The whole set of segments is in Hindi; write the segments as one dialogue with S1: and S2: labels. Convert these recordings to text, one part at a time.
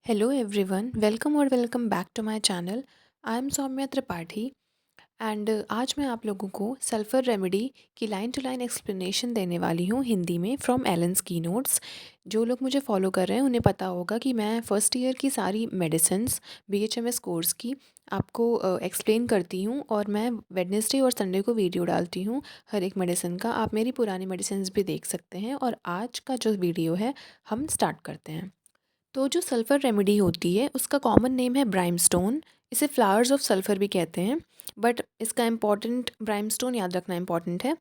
S1: Hello everyone, welcome और welcome back to my channel. I am Saumya Tripathi and आज मैं आप लोगों को सल्फ़र रेमेडी की लाइन टू लाइन एक्सप्लेनेशन देने वाली हूँ हिंदी में फ्रॉम एलन्स की नोट्स। जो लोग मुझे फॉलो कर रहे हैं उन्हें पता होगा कि मैं फ़र्स्ट ईयर की सारी मेडिसिन्स बीएचएमएस कोर्स की आपको एक्सप्लेन करती हूँ और मैं वेडनेसडे और संडे को वीडियो डालती हूँ हर एक मेडिसिन का। आप मेरी पुरानी मेडिसिन्स भी देख सकते हैं और आज का जो वीडियो है हम स्टार्ट करते हैं। तो जो सल्फ़र रेमेडी होती है उसका कॉमन नेम है ब्राइमस्टोन। इसे फ्लावर्स ऑफ सल्फ़र भी कहते हैं, बट इसका इम्पॉर्टेंट ब्राइमस्टोन याद रखना इम्पॉर्टेंट है।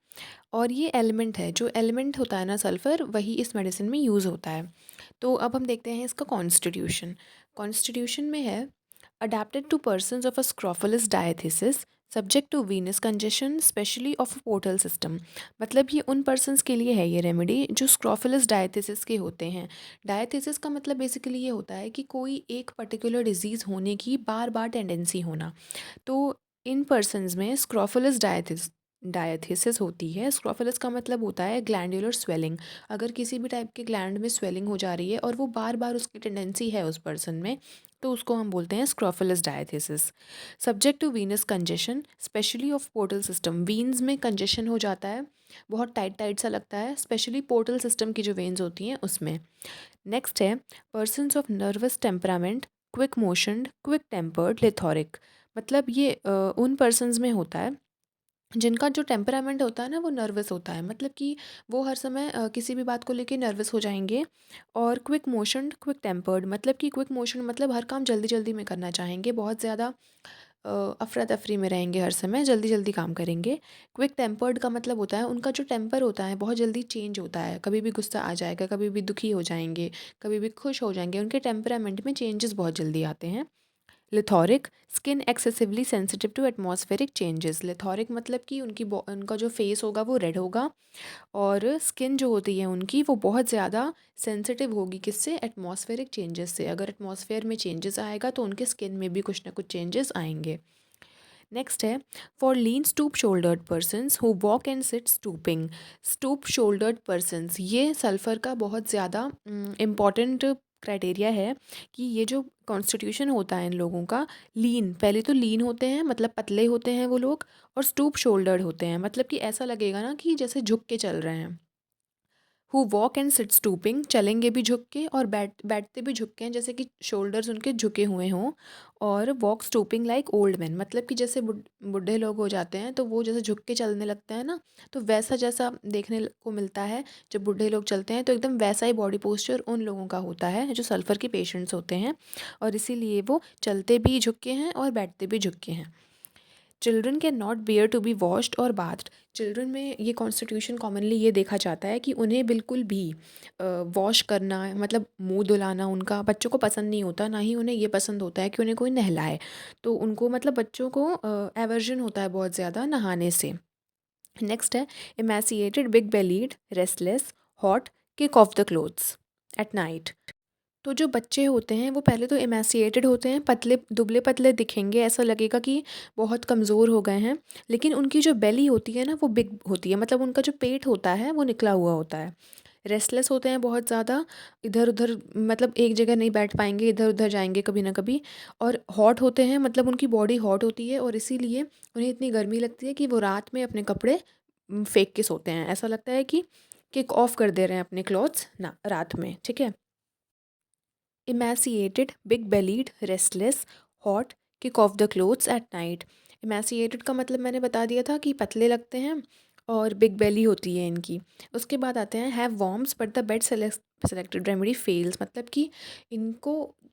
S1: और ये एलिमेंट है, जो एलिमेंट होता है ना सल्फ़र, वही इस मेडिसिन में यूज़ होता है। तो अब हम देखते हैं इसका कॉन्स्टिट्यूशन। कॉन्स्टिट्यूशन में है adapted to persons of a scrofulous diathesis subject to venous congestion specially of a portal system। मतलब ये उन persons के लिए है ये रेमेडी जो स्क्रोफुलस डायथिसिस के होते हैं। डायथिसिस का मतलब बेसिकली ये होता है कि कोई एक पर्टिकुलर डिजीज़ होने की बार बार टेंडेंसी होना। तो इन पर्सन्स में स्क्रोफुलस डायथिसिस होती है। स्क्रोफुलस का मतलब होता है ग्लैंडुलर स्वेलिंग। अगर किसी भी टाइप के ग्लैंड में स्वेलिंग हो जा रही है और वो बार बार उसकी टेंडेंसी है उस पर्सन में, तो उसको हम बोलते हैं scrofulous diathesis. Subject to venous congestion specially of portal system. Veins में कंजेशन हो जाता है, बहुत टाइट टाइट सा लगता है, स्पेशली पोर्टल सिस्टम की जो वेन्स होती हैं उसमें। नेक्स्ट है persons of nervous temperament, quick motion, quick tempered, plethoric. मतलब ये उन पर्सन्स में होता है जिनका जो टेम्परामेंट होता है ना वो नर्वस होता है। मतलब कि वो हर समय किसी भी बात को लेके नर्वस हो जाएंगे। और क्विक मोशन, क्विक टेम्पर्ड, मतलब कि क्विक मोशन मतलब हर काम जल्दी जल्दी में करना चाहेंगे, बहुत ज़्यादा अफरा तफरी में रहेंगे, हर समय जल्दी जल्दी काम करेंगे। क्विक टेम्पर्ड का मतलब होता है उनका जो टेम्पर होता है बहुत जल्दी चेंज होता है, कभी भी गुस्सा आ जाएगा, कभी भी दुखी हो जाएंगे, कभी भी खुश हो जाएंगे, उनके टेम्परामेंट में चेंजेस बहुत जल्दी आते हैं। Plethoric, skin excessively sensitive to atmospheric changes. Plethoric मतलब कि उनका जो फेस होगा वो रेड होगा और स्किन जो होती है उनकी वो बहुत ज़्यादा सेंसिटिव होगी, किससे? एटमॉस्फेरिक चेंजेस से। अगर एटमॉस्फेयर में चेंजेस आएगा तो उनके स्किन में भी कुछ ना कुछ चेंजेस आएंगे। नेक्स्ट है for lean stoop shouldered persons who walk and sit stooping. Stoop shouldered persons, ये सल्फ़र का बहुत ज़्यादा इम्पॉर्टेंट क्राइटेरिया है कि ये जो कॉन्स्टिट्यूशन होता है इन लोगों का, लीन, पहले तो लीन होते हैं मतलब पतले होते हैं वो लोग, और स्टूप शोल्डर्ड होते हैं मतलब कि ऐसा लगेगा ना कि जैसे झुक के चल रहे हैं। Who walk and sit stooping, चलेंगे भी झुक के और बैठते भी झुक के हैं, जैसे कि शोल्डर्स उनके झुके हुए हों। और walk stooping like old man, मतलब कि जैसे बूढ़े लोग हो जाते हैं तो वो जैसे झुक के चलने लगते हैं ना, तो वैसा जैसा देखने को मिलता है। जब बूढ़े लोग चलते हैं तो एकदम वैसा ही बॉडी पोस्चर उन लोगों का होता है जो सल्फ़र के पेशेंट्स होते हैं, और इसीलिए वो चलते भी झुक के हैं और बैठते भी झुक के हैं। Children can not bear to be washed और बाथ्ड। चिल्ड्रन में ये कॉन्स्टिट्यूशन कॉमनली ये देखा जाता है कि उन्हें बिल्कुल भी वॉश करना, मतलब मुंह धुलाना, उनका बच्चों को पसंद नहीं होता, ना ही उन्हें ये पसंद होता है कि उन्हें कोई नहलाए। तो उनको मतलब बच्चों को एवर्जन होता है बहुत ज़्यादा नहाने से। नेक्स्ट है emaciated, big bellied, restless, hot, kick off the clothes at night. तो जो बच्चे होते हैं वो पहले तो एमेसिएटेड होते हैं, पतले दुबले पतले दिखेंगे, ऐसा लगेगा कि बहुत कमज़ोर हो गए हैं। लेकिन उनकी जो बेली होती है ना वो बिग होती है, मतलब उनका जो पेट होता है वो निकला हुआ होता है। रेस्टलेस होते हैं बहुत ज़्यादा, इधर उधर मतलब एक जगह नहीं बैठ पाएंगे, इधर उधर जाएंगे कभी ना कभी। और हॉट होते हैं, मतलब उनकी बॉडी हॉट होती है और इसीलिए उन्हें इतनी गर्मी लगती है कि वो रात में अपने कपड़े फेंक के सोते हैं। ऐसा लगता है कि किक ऑफ कर दे रहे हैं अपने क्लॉथ्स ना रात में, ठीक है। emaciated, big bellied, restless, hot, kick off the clothes at night। emaciated का मतलब मैंने बता दिया था कि पतले लगते हैं और बिग बेली होती है इनकी। उसके बाद आते हैं have worms but the bed selected remedy fails. मतलब कि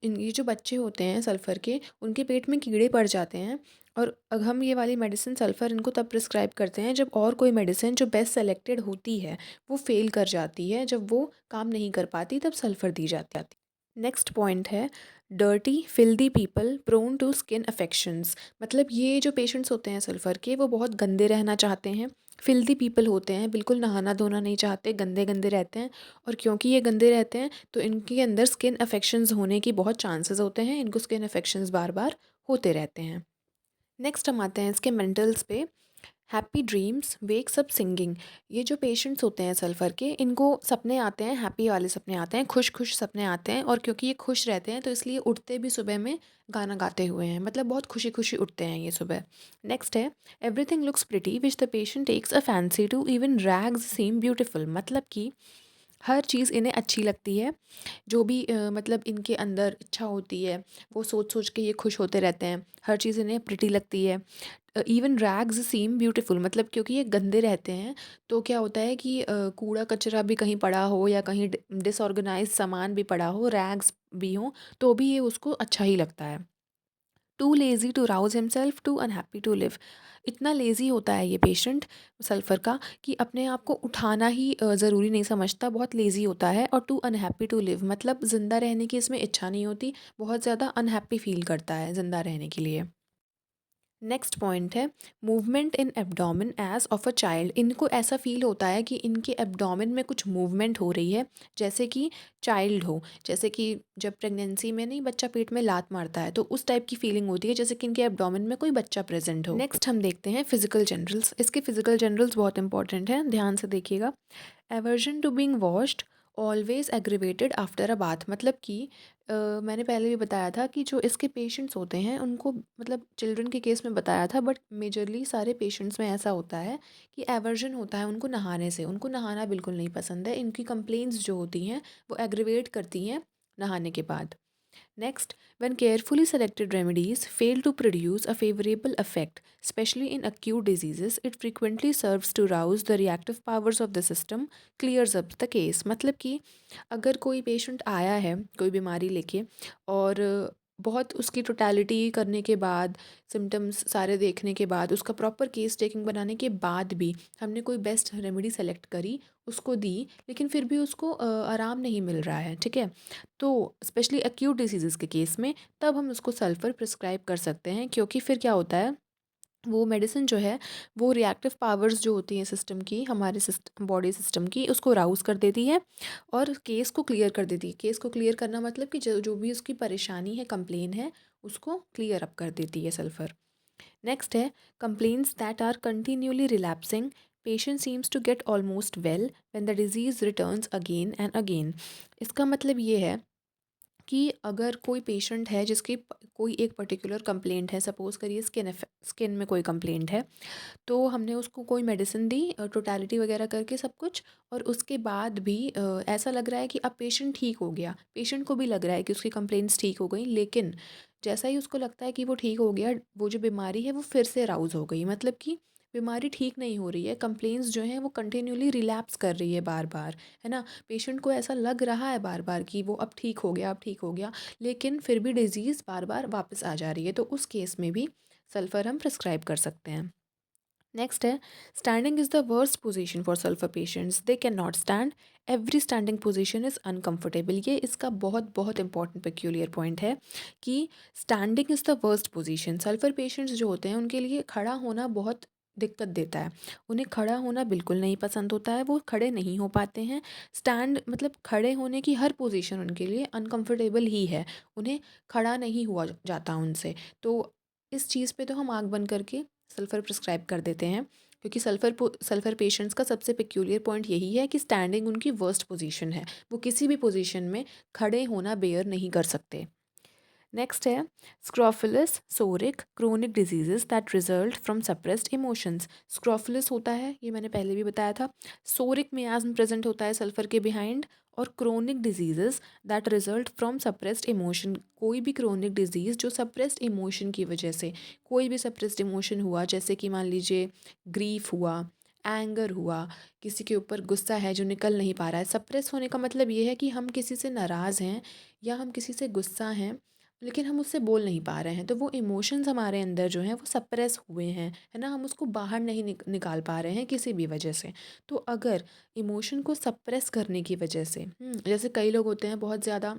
S1: ये जो बच्चे होते हैं सल्फ़र के, उनके पेट में कीड़े पड़ जाते हैं, और अब हम ये वाली मेडिसिन सल्फ़र इनको तब प्रिस्क्राइब करते हैं जब और कोई मेडिसिन जो बेस्ट सेलेक्टेड होती है वो फेल कर जाती है। जब वो काम नहीं कर पाती तब सल्फ़र दी जाती है। नेक्स्ट पॉइंट है dirty filthy people prone to skin affections. मतलब ये जो पेशेंट्स होते हैं सल्फ़र के वो बहुत गंदे रहना चाहते हैं। फिल्दी पीपल होते हैं, बिल्कुल नहाना धोना नहीं चाहते, गंदे गंदे रहते हैं। और क्योंकि ये गंदे रहते हैं तो इनके अंदर स्किन अफेक्शंस होने की बहुत चांसेस होते हैं, इनको स्किन अफेक्शंस बार बार होते रहते हैं। नेक्स्ट हम आते हैं इसके मेंटल्स पे। Happy dreams wakes up singing. ये जो पेशेंट्स होते हैं सल्फ़र के, इनको सपने आते हैं, हैप्पी वाले सपने आते हैं, खुश खुश सपने आते हैं, और क्योंकि ये खुश रहते हैं तो इसलिए उठते भी सुबह में गाना गाते हुए हैं, मतलब बहुत खुशी खुशी उठते हैं ये सुबह। नेक्स्ट है everything looks pretty which the patient takes a fancy to, even rags seem beautiful. मतलब कि हर चीज़ इन्हें अच्छी लगती है, जो भी मतलब इनके अंदर इच्छा होती है वो सोच सोच के ये खुश होते रहते हैं, हर चीज़ इन्हें प्रिटी लगती है। इवन रैग्स सीम ब्यूटीफुल, मतलब क्योंकि ये गंदे रहते हैं तो क्या होता है कि कूड़ा कचरा भी कहीं पड़ा हो या कहीं डिसऑर्गेनाइज सामान भी पड़ा हो, रैग्स भी हों, तो भी ये उसको अच्छा ही लगता है। Too lazy to rouse himself, too unhappy to live. इतना लेज़ी होता है ये पेशेंट सल्फ़र का कि अपने आप को उठाना ही ज़रूरी नहीं समझता, बहुत लेज़ी होता है। और टू अनहैप्पी टू लिव, मतलब ज़िंदा रहने की इसमें इच्छा नहीं होती, बहुत ज़्यादा अनहैप्पी फ़ील करता है ज़िंदा रहने के लिए। नेक्स्ट पॉइंट है movement in abdomen as of a child. इनको ऐसा फील होता है कि इनके एब्डोमेन में कुछ मूवमेंट हो रही है, जैसे कि चाइल्ड हो, जैसे कि जब प्रेगनेंसी में नहीं बच्चा पेट में लात मारता है तो उस टाइप की फीलिंग होती है, जैसे कि इनके एब्डोमेन में कोई बच्चा प्रेजेंट हो। नेक्स्ट हम देखते हैं फिजिकल जनरल्स। इसके फिजिकल जनरल्स बहुत इंपॉर्टेंट हैं, ध्यान से देखिएगा। Aversion to being washed, always aggravated after a bath. मतलब कि मैंने पहले भी बताया था कि जो इसके पेशेंट्स होते हैं उनको, मतलब चिल्ड्रन के केस में बताया था, बट मेजरली सारे पेशेंट्स में ऐसा होता है कि एवर्जन होता है उनको नहाने से, उनको नहाना बिल्कुल नहीं पसंद है। इनकी कंप्लेंट्स जो होती हैं वो एग्रीवेट करती हैं नहाने के बाद। Next, when carefully selected remedies fail to produce a favorable effect, especially in acute diseases, it frequently serves to rouse the reactive powers of the system, clears up the case। मतलब कि अगर कोई पेशेंट आया है कोई बीमारी लेके, और बहुत उसकी टोटलिटी करने के बाद, सिम्टम्स सारे देखने के बाद, उसका प्रॉपर केस टेकिंग बनाने के बाद भी हमने कोई बेस्ट रेमेडी सेलेक्ट करी, उसको दी, लेकिन फिर भी उसको आराम नहीं मिल रहा है, ठीक है, तो स्पेशली एक्यूट डिसीज़ के केस में तब हम उसको सल्फ़र प्रिस्क्राइब कर सकते हैं, क्योंकि फिर क्या होता है वो मेडिसिन जो है वो रिएक्टिव पावर्स जो होती हैं सिस्टम की, हमारे सिस्टम बॉडी सिस्टम की, उसको राउज़ कर देती है और केस को क्लियर कर देती है। केस को क्लियर करना मतलब कि जो जो भी उसकी परेशानी है, कंप्लेन है, उसको क्लियर अप कर देती है सल्फ़र। नेक्स्ट है complaints that are continuously relapsing, patient seems to get almost well when the disease returns again and again. इसका मतलब ये है कि अगर कोई पेशेंट है जिसकी कोई एक पर्टिकुलर कंप्लेंट है, सपोज़ करिए स्किन में कोई कंप्लेंट है, तो हमने उसको कोई मेडिसिन दी टोटलिटी वगैरह करके सब कुछ, और उसके बाद भी ऐसा लग रहा है कि अब पेशेंट ठीक हो गया, पेशेंट को भी लग रहा है कि उसकी कंप्लेंट्स ठीक हो गई, लेकिन जैसा ही उसको लगता है कि वो ठीक हो गया, वो जो बीमारी है वो फिर से राउज़ हो गई, मतलब कि बीमारी ठीक नहीं हो रही है, कंप्लेंट्स जो हैं वो कंटिन्यूली रिलैप्स कर रही है बार बार, है ना। पेशेंट को ऐसा लग रहा है बार बार कि वो अब ठीक हो गया, अब ठीक हो गया, लेकिन फिर भी डिजीज़ बार बार वापस आ जा रही है, तो उस केस में भी सल्फ़र हम प्रिस्क्राइब कर सकते हैं। नेक्स्ट है standing is the worst position for sulphur patients, they can not stand, every standing position is uncomfortable. ये इसका बहुत बहुत इंपॉर्टेंट पेक्यूलियर पॉइंट है कि standing is the worst position. Sulphur patients जो होते हैं उनके लिए खड़ा होना बहुत दिक्कत देता है, उन्हें खड़ा होना बिल्कुल नहीं पसंद होता है, वो खड़े नहीं हो पाते हैं। स्टैंड मतलब खड़े होने की हर पोजीशन उनके लिए अनकंफर्टेबल ही है, उन्हें खड़ा नहीं हुआ जाता उनसे। तो इस चीज़ पे तो हम आँख बंद करके सल्फ़र प्रिस्क्राइब कर देते हैं, क्योंकि सल्फ़र पेशेंट्स का सबसे पेक्यूलियर पॉइंट यही है कि स्टैंडिंग उनकी वर्स्ट पोजीशन है, वो किसी भी पोजीशन में खड़े होना बेयर नहीं कर सकते। नेक्स्ट है scrofulous psoric chronic diseases that result from suppressed emotions. Scrofulous होता है, ये मैंने पहले भी बताया था, सोरिक मियाज्म प्रेजेंट होता है सल्फर के बिहाइंड, और chronic diseases that result from suppressed emotion. कोई भी क्रोनिक डिजीज़ जो सप्रेस्ड इमोशन की वजह से, कोई भी सप्रेस्ड इमोशन हुआ, जैसे कि मान लीजिए ग्रीफ हुआ, एंगर हुआ, किसी के ऊपर गुस्सा है जो निकल नहीं पा रहा है। सप्रेस होने का मतलब ये है कि हम किसी से नाराज़ हैं या हम किसी से गुस्सा हैं, लेकिन हम उससे बोल नहीं पा रहे हैं, तो वो इमोशंस हमारे अंदर जो हैं वो सप्रेस हुए हैं, है ना, हम उसको बाहर नहीं निकाल पा रहे हैं किसी भी वजह से। तो अगर इमोशन को सप्रेस करने की वजह से, जैसे कई लोग होते हैं बहुत ज़्यादा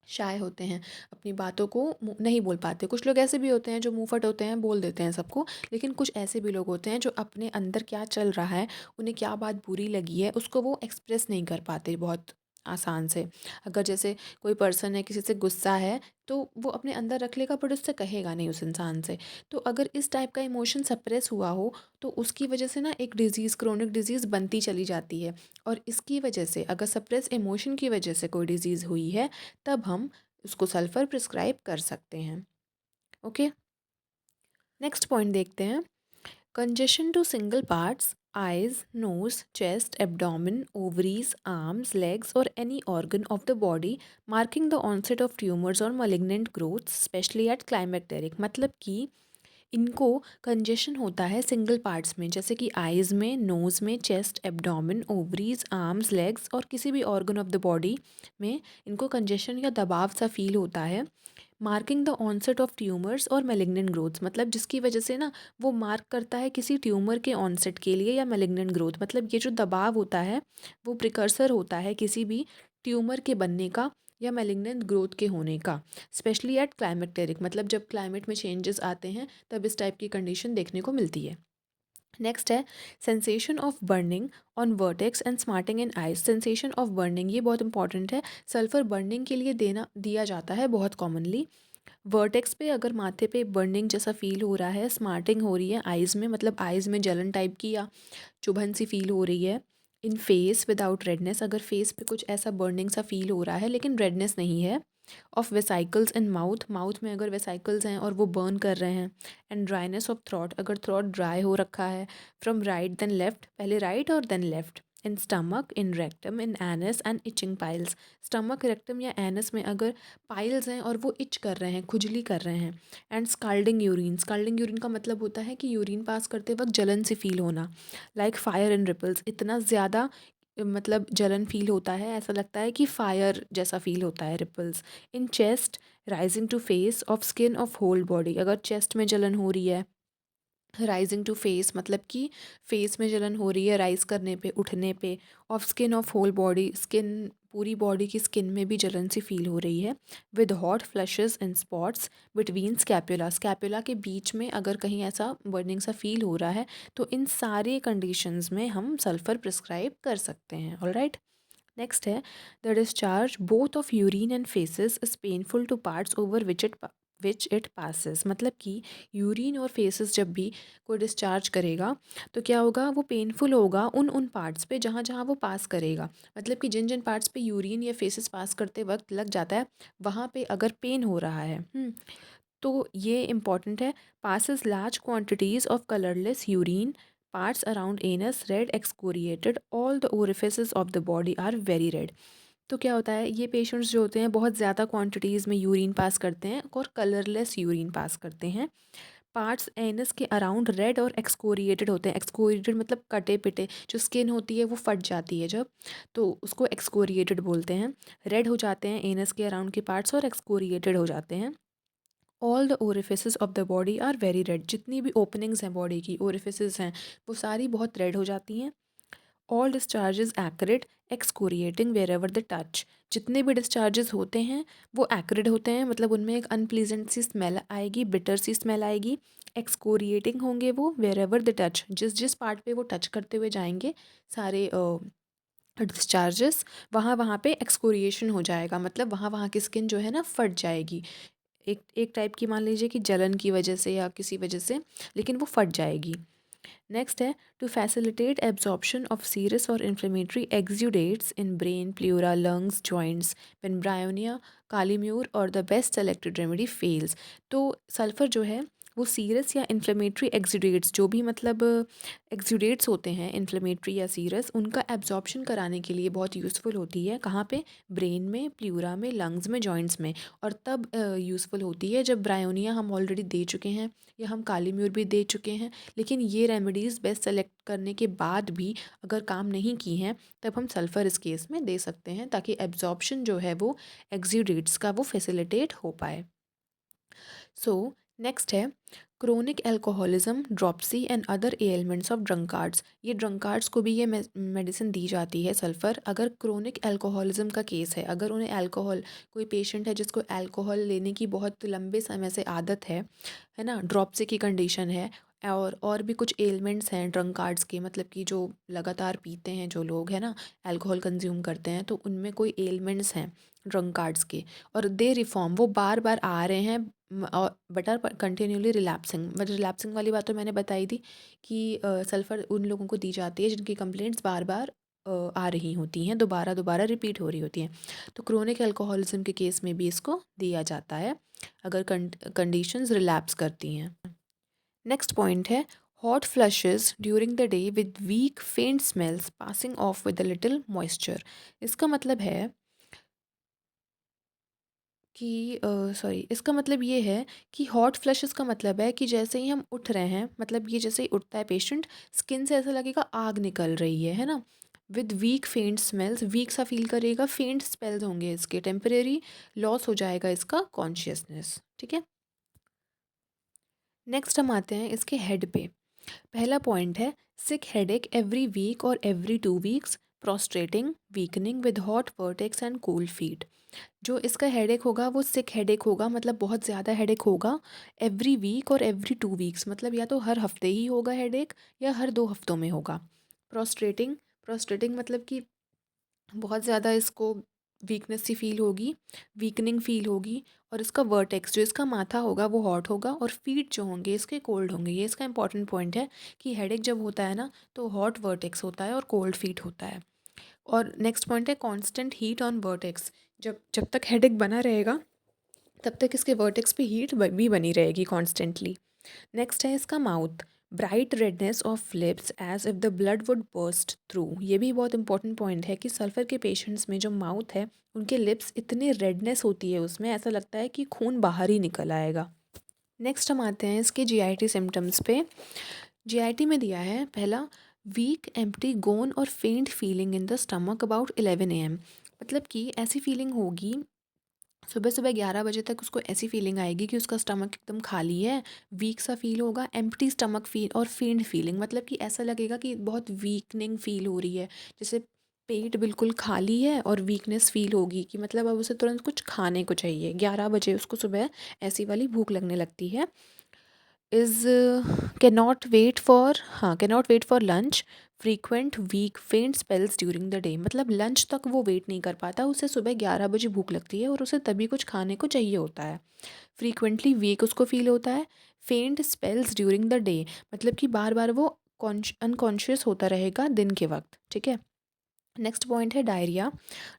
S1: शाय होते हैं, अपनी बातों को नहीं बोल पाते, कुछ लोग ऐसे भी होते हैं जो मुंहफट होते हैं, बोल देते हैं सबको, लेकिन कुछ ऐसे भी लोग होते हैं जो अपने अंदर क्या चल रहा है, उन्हें क्या बात बुरी लगी है, उसको वो एक्सप्रेस नहीं कर पाते बहुत आसान से। अगर जैसे कोई पर्सन है, किसी से गुस्सा है, तो वो अपने अंदर रख लेगा बट उससे कहेगा नहीं उस इंसान से। तो अगर इस टाइप का इमोशन सप्रेस हुआ हो तो उसकी वजह से ना एक डिज़ीज़, क्रोनिक डिज़ीज़ बनती चली जाती है। और इसकी वजह से, अगर सप्रेस इमोशन की वजह से कोई डिज़ीज़ हुई है, तब हम उसको सल्फ़र प्रिस्क्राइब कर सकते हैं। ओके, नेक्स्ट पॉइंट देखते हैं। Congestion to single parts, eyes, nose, chest, abdomen, ovaries, arms, legs, or any organ of the body, marking the onset of tumors or malignant growths, especially at climacteric। मतलब कि इनको कंजेशन होता है सिंगल पार्ट्स में, जैसे कि आइज़ में, नोज़ में, chest, abdomen, ovaries, arms, legs और किसी भी ऑर्गन ऑफ द बॉडी में इनको कंजेशन या दबाव सा फील होता है। Marking the onset of tumours और मेलिग्नेंट ग्रोथ्स, मतलब जिसकी वजह से ना वो मार्क करता है किसी ट्यूमर के ऑनसेट के लिए या मेलिग्नेंट ग्रोथ। मतलब ये जो दबाव होता है वो प्रिकर्सर होता है किसी भी ट्यूमर के बनने का या मेलिग्नेंट ग्रोथ के होने का, स्पेशली एट क्लाइमेटेरिक। मतलब जब क्लाइमेट में चेंजेस आते हैं तब इस टाइप की कंडीशन देखने को मिलती है। नेक्स्ट है sensation of burning on vertex and smarting in eyes. Sensation of burning ये बहुत इंपॉर्टेंट है। सल्फर बर्निंग के लिए दिया जाता है बहुत कॉमनली। वर्टेक्स पे अगर माथे पे बर्निंग जैसा फील हो रहा है, स्मार्टिंग हो रही है आइज़ में, मतलब आइज़ में जलन टाइप की या चुभन सी फील हो रही है। इन फेस विदाउट रेडनेस, अगर फेस पे कुछ ऐसा बर्निंग सा फील हो रहा है लेकिन रेडनेस नहीं है। Of vesicles in mouth, mouth में अगर वेसाइकल्स हैं और वो बर्न कर रहे हैं। एंड ड्राइनेस ऑफ थ्रॉट, अगर थ्रॉट ड्राई हो रखा है। फ्रॉम राइट देन लेफ्ट, पहले राइट और then left. In stomach, in rectum, in anus and itching piles. Stomach, rectum या एनस में अगर पाइल्स हैं और वो इच कर रहे हैं, खुजली कर रहे हैं। एंड स्काल्डिंग यूरिन, स्काल्डिंग यूरिन का मतलब होता है कि यूरिन पास करते वक्त जलन से फील होना। लाइक फायर इन रिपल्स, इतना ज़्यादा मतलब जलन फील होता है, ऐसा लगता है कि फायर जैसा फील होता है, ripples. In chest, rising to face of skin of whole body, अगर चेस्ट में जलन हो रही है। राइजिंग टू फेस मतलब कि फेस में जलन हो रही है राइज करने पे, उठने पे। Of skin of whole body, skin पूरी बॉडी की स्किन में भी जलन सी फील हो रही है। With hot flashes and spots between scapula, scapula के बीच में अगर कहीं ऐसा बर्निंग सा फील हो रहा है, तो इन सारे कंडीशंस में हम सल्फ़र प्रिस्क्राइब कर सकते हैं। ऑलराइट, नेक्स्ट है the discharge both of urine and faces is painful two parts over which it passes. मतलब कि यूरिन और फेसेस जब भी कोई डिस्चार्ज करेगा तो क्या होगा, वो पेनफुल होगा उन उन पार्ट्स पे जहाँ जहाँ वो पास करेगा। मतलब कि जिन जिन पार्ट्स पे यूरिन या फेसेस पास करते वक्त लग जाता है, वहाँ पे अगर पेन हो रहा है तो ये इम्पॉर्टेंट है। Passes large quantities of colourless urine, parts around anus red excoriated, all the orifices of the body are very red। तो क्या होता है, ये पेशेंट्स जो होते हैं बहुत ज़्यादा क्वांटिटीज़ में यूरिन पास करते हैं और कलरलेस यूरिन पास करते हैं। पार्ट्स एनस के अराउंड रेड और एक्सकोरिएटेड होते हैं। एक्सकोरिएटेड मतलब कटे पिटे, जो स्किन होती है वो फट जाती है जब, तो उसको एक्सकोरिएटेड बोलते हैं। रेड हो जाते हैं एनस के अराउंड के पार्ट्स और एक्सकोरिएटेड हो जाते हैं। All the orifices of the body are very red, जितनी भी ओपनिंग्स हैं बॉडी की, ओरिफिसेस हैं, वो सारी बहुत रेड हो जाती हैं। All discharges acrid excoriating wherever the touch, जितने भी डिस्चार्जेस होते हैं वो एक्रिड होते हैं, मतलब उनमें एक अनप्लीजेंट सी स्मेल आएगी, बिटर सी स्मेल आएगी। एक्सकोरिएटिंग होंगे वो वेर एवर द टच, जिस जिस पार्ट पे वो टच करते हुए जाएंगे सारे डिस्चार्जेस, वहाँ वहाँ पे एक्सकोरिएशन हो जाएगा, मतलब वहाँ वहाँ की स्किन जो है ना फट जाएगी। एक एक टाइप की मान लीजिए कि जलन की वजह से या किसी वजह से, लेकिन वो फट जाएगी। नेक्स्ट है to facilitate absorption of serous और inflammatory exudates in brain, pleura, lungs, joints, when Bryonia, Kali mur और the best selected remedy fails. तो सल्फर जो है वो सीरस या इन्फ्लेमेटरी एक्सुडेट्स, जो भी मतलब एक्सुडेट्स होते हैं इन्फ्लेमेटरी या सीरस, उनका एब्जॉर्प्शन कराने के लिए बहुत यूज़फुल होती है। कहाँ पे, ब्रेन में, प्लूरा में, लंग्स में, जॉइंट्स में। और तब यूज़फुल होती है जब ब्रायोनिया हम ऑलरेडी दे चुके हैं या हम कालीम्यूर भी दे चुके हैं, लेकिन ये रेमेडीज़ बेस्ट सेलेक्ट करने के बाद भी अगर काम नहीं की हैं, तब हम सल्फ़र इस केस में दे सकते हैं, ताकि एब्जॉर्प्शन जो है वो एक्सुडेट्स का वो फैसिलिटेट हो पाए। सो नेक्स्ट है chronic alcoholism, dropsy and other elements of drunkards. ये ड्रंकार्ड्स को भी ये मेडिसिन दी जाती है सल्फ़र। अगर क्रोनिक एल्कोहलिज्म का केस है, अगर उन्हें अल्कोहल, कोई पेशेंट है जिसको अल्कोहल लेने की बहुत लंबे समय से आदत है ना, ड्रॉप्सी की कंडीशन है, और भी कुछ एलिमेंट्स हैं ड्रंकार्ड्स के, मतलब कि जो लगातार पीते हैं जो लोग हैं ना, अल्कोहल कंज्यूम करते हैं, तो उनमें कोई एलिमेंट्स हैं ड्रंकार्ड्स के, और दे रिफॉर्म, वो बार बार आ रहे हैं और but are continuously relapsing. But relapsing वाली बात तो मैंने बताई थी कि सल्फ़र उन लोगों को दी जाती है जिनकी कंप्लेंट्स बार बार आ रही होती हैं, दोबारा दोबारा रिपीट हो रही होती हैं। तो क्रोनिक अल्कोहलिज्म के केस में भी इसको दिया जाता है अगर कंडीशंस रिलैप्स करती हैं। नेक्स्ट पॉइंट है hot flushes during the day with weak faint smells passing off with a little moisture. इसका मतलब है कि सॉरी, इसका मतलब ये है कि हॉट फ्लशेस का मतलब है कि जैसे ही हम उठ रहे हैं, मतलब ये जैसे ही उठता है पेशेंट, स्किन से ऐसा लगेगा आग निकल रही है ना। With weak faint smells, week सा फील करेगा, फेंट स्पेल्स होंगे इसके, टेम्परेरी लॉस हो जाएगा इसका कॉन्शियसनेस। ठीक है, नेक्स्ट हम आते हैं इसके हेड पे। पहला पॉइंट है सिक हेडेक एवरी वीक और every 2 weeks, prostrating weakening with hot vertex and cold feet. जो इसका हेडेक होगा वो सिक हेडेक होगा, मतलब बहुत ज़्यादा हेडेक होगा। एवरी वीक और एवरी 2 वीक्स, मतलब या तो हर हफ्ते ही होगा हेडेक या हर 2 हफ्तों में होगा। प्रोस्ट्रेटिंग, प्रोस्ट्रेटिंग मतलब कि बहुत ज़्यादा इसको वीकनेस सी फील होगी, वीकनिंग फील होगी, और इसका वर्टेक्स, जो इसका माथा होगा वो हॉट होगा, और फीट जो होंगे इसके कोल्ड होंगे। ये इसका इंपॉर्टेंट पॉइंट है कि हेडेक जब होता है ना तो हॉट वर्टेक्स होता है और कोल्ड फीट होता है। और नेक्स्ट पॉइंट है कांस्टेंट हीट ऑन वर्टेक्स। जब जब तक हेडेक बना रहेगा तब तक इसके वर्टेक्स पे हीट भी बनी रहेगी कॉन्स्टेंटली। नेक्स्ट है इसका mouth, bright redness of lips as if the blood would burst through. ये भी बहुत इंपॉर्टेंट पॉइंट है कि सल्फर के पेशेंट्स में जो माउथ है उनके लिप्स इतनी रेडनेस होती है, उसमें ऐसा लगता है कि खून बाहर ही निकल आएगा। नेक्स्ट हम आते हैं इसके जीआईटी सिम्टम्स पे। जीआईटी में दिया है पहला, वीक एम्प्टी गोन और फेंट feeling in the stomach about 11 AM। मतलब कि ऐसी फीलिंग होगी सुबह सुबह 11 बजे तक, उसको ऐसी फीलिंग आएगी कि उसका स्टमक एकदम खाली है, वीक सा फील होगा, एम्प्टी स्टमक फील, और फेंट फीलिंग मतलब कि ऐसा लगेगा कि बहुत वीकनिंग फील हो रही है, जैसे पेट बिल्कुल खाली है और वीकनेस फील होगी कि मतलब अब उसे तुरंत कुछ खाने को चाहिए। 11 बजे उसको सुबह ऐसी वाली भूख लगने लगती है। Is cannot wait for lunch, frequent weak faint spells during the day. मतलब लंच तक वो वेट नहीं कर पाता, उसे सुबह 11 बजे भूख लगती है और उसे तभी कुछ खाने को चाहिए होता है। फ्रीक्वेंटली वीक उसको फील होता है। फेंट स्पेल्स ड्यूरिंग द डे, मतलब कि बार बार वो अनकॉन्शियस होता रहेगा दिन के वक्त। ठीक है, नेक्स्ट पॉइंट है डायरिया।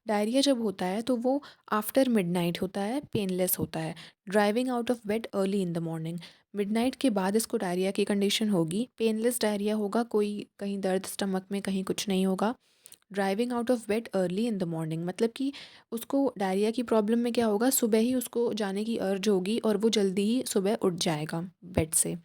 S1: डायरिया जब होता है तो वो आफ्टर मिडनाइट होता है, पेनलेस होता है। Driving out of bed early in the morning, midnight के बाद इसको डायरिया की कंडीशन होगी। पेनलेस डायरिया होगा, कोई कहीं दर्द स्टमक में कहीं कुछ नहीं होगा। Driving out of bed early in the morning, मतलब कि उसको डायरिया की प्रॉब्लम में क्या होगा, सुबह ही उसको जाने की अर्ज होगी और वो जल्दी ही सुबह उठ जाएगा बेड से।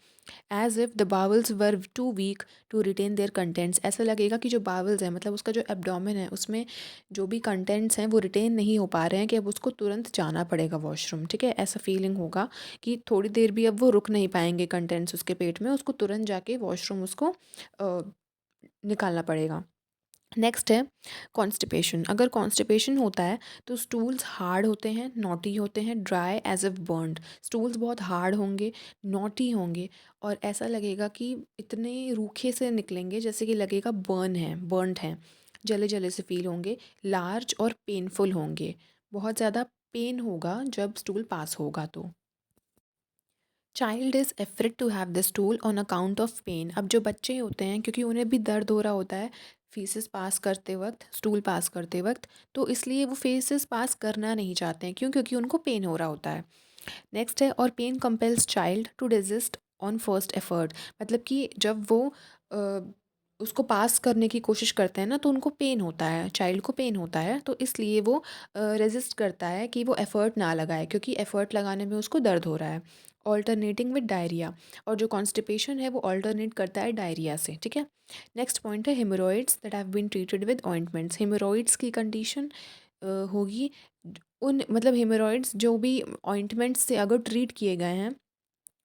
S1: As if the bowels were too weak to retain their contents, ऐसा लगेगा कि जो बावल्स हैं, मतलब उसका जो एब्डोमेन है, उसमें जो भी कंटेंट्स हैं वो रिटेन नहीं हो पा रहे हैं, कि अब उसको तुरंत जाना पड़ेगा वॉशरूम। ठीक है, ऐसा फीलिंग होगा कि थोड़ी देर भी अब वो रुक नहीं पाएंगे कंटेंट्स उसके पेट में, उसको तुरंत जाके वॉशरूम उसको निकालना पड़ेगा। नेक्स्ट है कॉन्स्टिपेशन। अगर कॉन्स्टिपेशन होता है तो स्टूल्स हार्ड होते हैं, नॉटी होते हैं, dry as if burned. Stools बहुत हार्ड होंगे, नॉटी होंगे, और ऐसा लगेगा कि इतने रूखे से निकलेंगे जैसे कि लगेगा बर्नड हैं, जले जले से फील होंगे। लार्ज और पेनफुल होंगे, बहुत ज़्यादा पेन होगा जब स्टूल पास होगा तो। Child is afraid to have the stool on account of pain. अब जो बच्चे होते हैं, क्योंकि उन्हें भी दर्द हो रहा होता है फीसेस पास करते वक्त, स्टूल पास करते वक्त, तो इसलिए वो फेसेस पास करना नहीं चाहते हैं। क्यों? क्योंकि उनको पेन हो रहा होता है। नेक्स्ट है और pain compels child to desist on first effort. मतलब कि जब वो अ, उसको पास करने की कोशिश करते हैं ना, तो उनको पेन होता है, चाइल्ड को पेन होता है, तो इसलिए वो रेजिस्ट करता है कि वो एफ़र्ट ना लगाए, क्योंकि एफ़र्ट लगाने में उसको दर्द हो रहा है। ऑल्टरनेटिंग विद डायरिया, और जो कॉन्स्टिपेशन है वो ऑल्टरनेट करता है डायरिया से। ठीक है, नेक्स्ट पॉइंट है haemorrhoids that have been treated with ointments. Haemorrhoids की कंडीशन होगी उन, मतलब हेमोरॉइड्स जो भी ऑइंटमेंट्स से अगर ट्रीट किए गए हैं,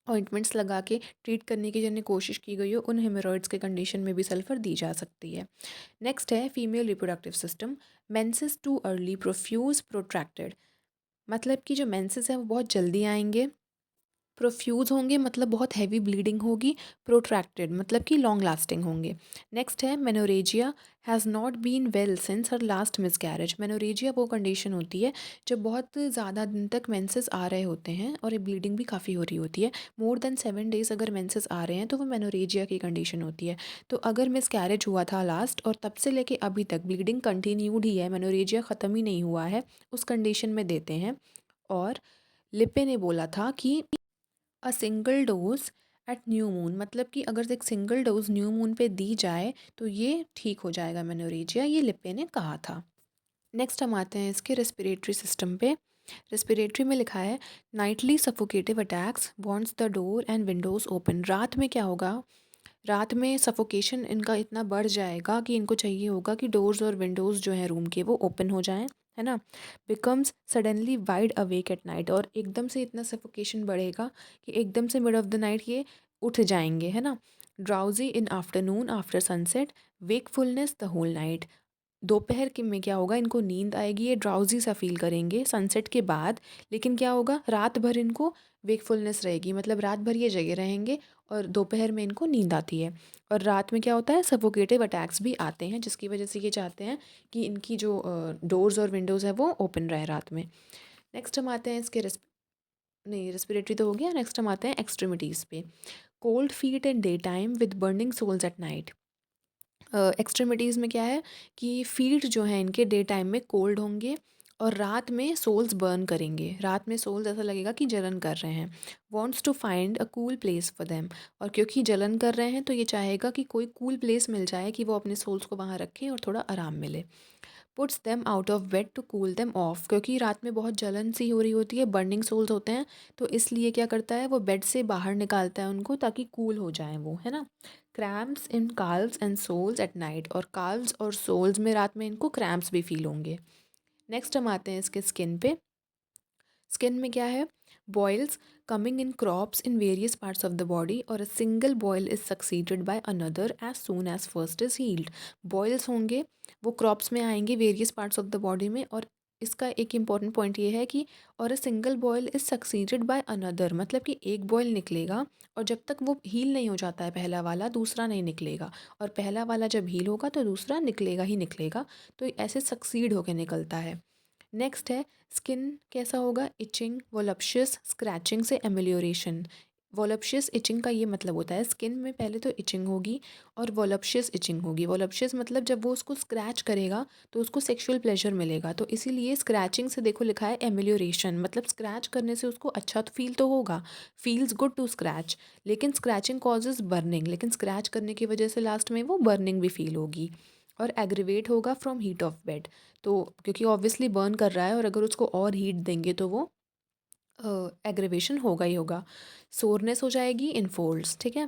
S1: ऑइंटमेंट्स लगा के ट्रीट करने की जिन्हें कोशिश की गई हो, उन हेमोरॉइड्स के कंडीशन में भी सल्फ़र दी जा सकती है। नेक्स्ट है female reproductive system. Menses too early, profuse, protracted. मतलब कि जो मेंसेस हैं वो बहुत जल्दी आएंगे, प्रोफ्यूज़ होंगे मतलब बहुत हैवी ब्लीडिंग होगी। प्रोट्रैक्टेड मतलब कि लॉन्ग लास्टिंग होंगे। नेक्स्ट है menorrhagia has not been well since her last miscarriage. Menorrhagia वो कंडीशन होती है जब बहुत ज़्यादा दिन तक मेंसेस आ रहे होते हैं और ये ब्लीडिंग भी काफ़ी हो रही होती है। मोर देन 7 डेज़ अगर मेंसेस आ रहे हैं तो वो मेनोरेजिया की कंडीशन होती है। तो अगर मिसकैरेज हुआ था लास्ट और तब से लेके अभी तक ब्लीडिंग कंटिन्यूड ही है, मेनोरेजिया ख़त्म ही नहीं हुआ है, उस कंडीशन में देते हैं। और लिप्पे ने बोला था कि a single dose at new moon, मतलब कि अगर एक सिंगल डोज न्यू मून पे दी जाए तो ये ठीक हो जाएगा मेनोरेजिया, ये लिप्पे ने कहा था। नेक्स्ट हम आते हैं इसके रेस्पिरेटरी सिस्टम पे। रेस्पिरेटरी में लिखा है nightly suffocative attacks wants the door and windows open. रात में क्या होगा, रात में सफोकेशन इनका इतना बढ़ जाएगा कि इनको चाहिए होगा कि डोर्स और विंडोज़ जो हैं रूम के वो ओपन हो जाएं, है ना। Becomes suddenly wide awake eight night, और एकदम से इतना सफोकेशन बढ़ेगा कि एकदम से मिड ऑफ द नाइट ये उठ जाएंगे, है ना। Drowsy in afternoon after sunset, wakefulness the whole night. दोपहर के में क्या होगा, इनको नींद आएगी, ये ड्राउजी सा फील करेंगे सनसेट के बाद। लेकिन क्या होगा, रात भर इनको वेकफुलनेस रहेगी, मतलब रात भर ये जगे रहेंगे और दोपहर में इनको नींद आती है। और रात में क्या होता है, सफोकेटिव अटैक्स भी आते हैं, जिसकी वजह से ये चाहते हैं कि इनकी जो डोर्स और विंडोज़ है वो ओपन रहे रात में। नेक्स्ट हम आते हैं इसके नहीं, रेस्पिरेटरी तो हो गया। नेक्स्ट हम आते हैं एक्सट्रीमिटीज़ पे। Cold feet in day time with burning soles at night. Extremities में क्या है कि फीट जो हैं इनके डे टाइम में कोल्ड होंगे और रात में सोल्स बर्न करेंगे। रात में सोल्स ऐसा लगेगा कि जलन कर रहे हैं। Wants to find a cool place for them, और क्योंकि जलन कर रहे हैं तो ये चाहेगा कि कोई कूल प्लेस मिल जाए कि वो अपने सोल्स को वहाँ रखें और थोड़ा आराम मिले। Puts them out of bed to cool them off, क्योंकि रात में बहुत जलन सी हो रही होती है, बर्निंग सोल्स होते हैं, तो इसलिए क्या करता है वो बेड से बाहर निकालता है उनको ताकि कूल हो जाए वो, है ना। Cramps in calves and soles at night, और काल्व्स और सोल्स में रात में इनको क्रैम्प्स भी फील होंगे। नेक्स्ट हम आते हैं इसके स्किन पे। स्किन में क्या है, boils coming in crops in various parts of the body, और a single boil is succeeded by another as soon as first is healed. Boils होंगे, वो क्रॉप्स में आएंगे various parts of the body में, और इसका एक इम्पॉर्टेंट पॉइंट ये है कि और a single boil is succeeded by another, मतलब कि एक बॉयल निकलेगा और जब तक वो हील नहीं हो जाता है पहला वाला, दूसरा नहीं निकलेगा, और पहला वाला जब हील होगा तो दूसरा निकलेगा ही निकलेगा। तो ऐसे सक्सीड होकर निकलता है। नेक्स्ट है स्किन कैसा होगा, इचिंग, वोलप्शियस, स्क्रैचिंग से एमेलियोरेशन। वोलप्शियस इचिंग का ये मतलब होता है स्किन में पहले तो इचिंग होगी और वोलप्शियस इचिंग होगी। वोलप्शियस मतलब जब वो उसको स्क्रैच करेगा तो उसको सेक्सुअल प्लेजर मिलेगा, तो इसीलिए स्क्रैचिंग से देखो लिखा है एमेलियोरेशन, मतलब स्क्रैच करने से उसको अच्छा तो फील तो होगा, फील्स गुड टू स्क्रैच, लेकिन स्क्रैचिंग कॉजेज बर्निंग, लेकिन स्क्रैच करने की वजह से लास्ट में वो बर्निंग भी फील होगी। और एग्रीवेट होगा फ्रॉम हीट ऑफ बेड, तो क्योंकि ऑब्वियसली बर्न कर रहा है और अगर उसको और हीट देंगे तो वो एग्रीवेशन होगा ही होगा। सोरनेस हो जाएगी इन फोल्ड्स, ठीक है।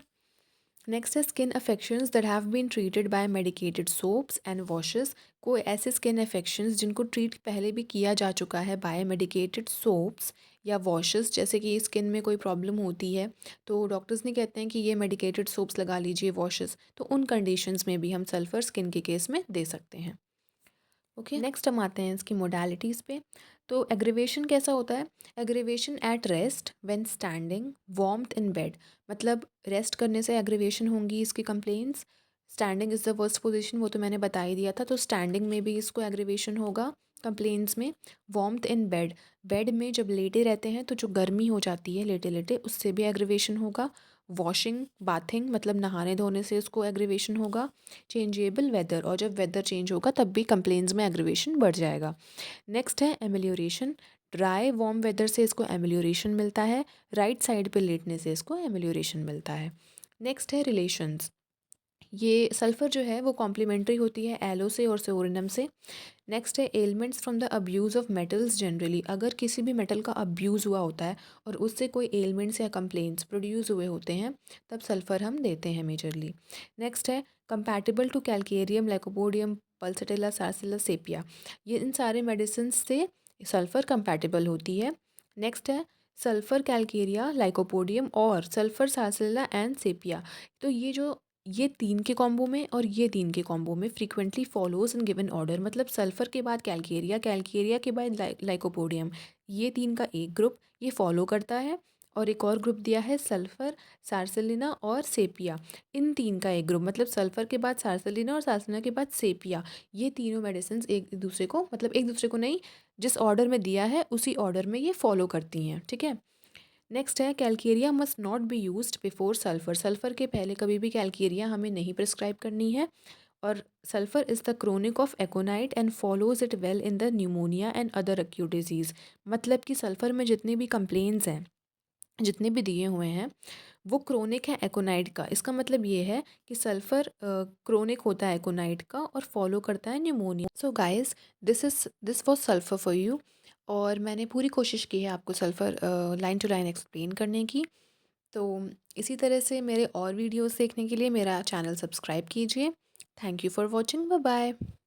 S1: नेक्स्ट है skin affections that have been treated by medicated soaps and washes. कोई ऐसे स्किन अफेक्शंस जिनको ट्रीट पहले भी किया जा चुका है बाय मेडिकेटेड सोप्स या वॉशेस, जैसे कि स्किन में कोई प्रॉब्लम होती है तो डॉक्टर्स नहीं कहते हैं कि ये मेडिकेटेड सोप्स लगा लीजिए, वॉशेस, तो उन कंडीशंस में भी हम सल्फ़र स्किन के केस में दे सकते हैं। ओके, नेक्स्ट हम आते हैं इसकी मोडालिटीज़ पे। तो एग्रीवेशन कैसा होता है, aggravation at rest when standing, warmth in bed, मतलब रेस्ट करने से एग्रीवेशन होंगी इसकी complaints. Standing is the worst position, वो तो मैंने बता ही दिया था, तो स्टैंडिंग में भी इसको एग्रीवेशन होगा कंप्लेंट्स में। वार्मथ इन बेड, बेड में जब लेटे रहते हैं तो जो गर्मी हो जाती है लेटे लेटे, उससे भी एग्रीवेशन होगा। वॉशिंग, बाथिंग, मतलब नहाने धोने से इसको एग्रीवेशन होगा। चेंजेबल वेदर, और जब वेदर चेंज होगा तब भी कंप्लेंट्स में एग्रीवेशन बढ़ जाएगा। नेक्स्ट है एमेलियोरेशन, ड्राई वार्म वेदर से इसको एमेलियोरेशन मिलता है, राइट साइड पे लेटने से इसको एमेलियोरेशन मिलता है। नेक्स्ट है रिलेशंस, ये सल्फ़र जो है वो कॉम्प्लीमेंट्री होती है एलो से और सोरिनम से। नेक्स्ट है elements from the abuse of metals generally, अगर किसी भी मेटल का अब्यूज़ हुआ होता है और उससे कोई एलिमेंट्स या कंप्लेंट्स प्रोड्यूस हुए होते हैं तब सल्फ़र हम देते हैं मेजरली। नेक्स्ट है compatible to calcarium, lycopodium, pulsatilla, sarsaparilla, sepia, ये इन सारे मेडिसिन से सल्फ़र कंपैटिबल होती है। नेक्स्ट है सल्फ़र कैल्केरिया, लाइकोपोडियम और सल्फ़र सार्सिला एंड सेपिया, तो ये तीन के कॉम्बो में और ये तीन के कॉम्बो में frequently follows in given order, मतलब सल्फ़र के बाद कैल्केरिया, कैल्केरिया के बाद लाइकोपोडियम, ये तीन का एक ग्रुप ये फॉलो करता है और एक और ग्रुप दिया है सल्फ़र, सार्सेलिना और सेपिया। इन 3 का एक ग्रुप, मतलब सल्फ़र के बाद सार्सेलिना और सार्सेलिना के बाद सेपिया। ये तीनों मेडिसिन्स एक दूसरे को, मतलब एक दूसरे को नहीं, जिस ऑर्डर में दिया है उसी ऑर्डर में ये फ़ॉलो करती हैं, ठीक है। नेक्स्ट है Calcarea must not be used before sulphur. Sulphur के पहले कभी भी कैलकेरिया हमें नहीं प्रिस्क्राइब करनी है। और sulphur is the chronic of aconite and follows it well in the pneumonia and other acute disease. मतलब कि सल्फ़र में जितने भी कंप्लेंट्स हैं, जितने भी दिए हुए हैं, वो क्रोनिक है एकोनाइट का। इसका मतलब ये है कि सल्फ़र क्रोनिक होता है एकोनाइट का और फॉलो करता है pneumonia. So guys, this was sulphur for you. और मैंने पूरी कोशिश की है आपको sulphur line to line explain करने की। तो इसी तरह से मेरे और वीडियोस देखने के लिए मेरा चैनल सब्सक्राइब कीजिए। Thank you for watching. Bye bye.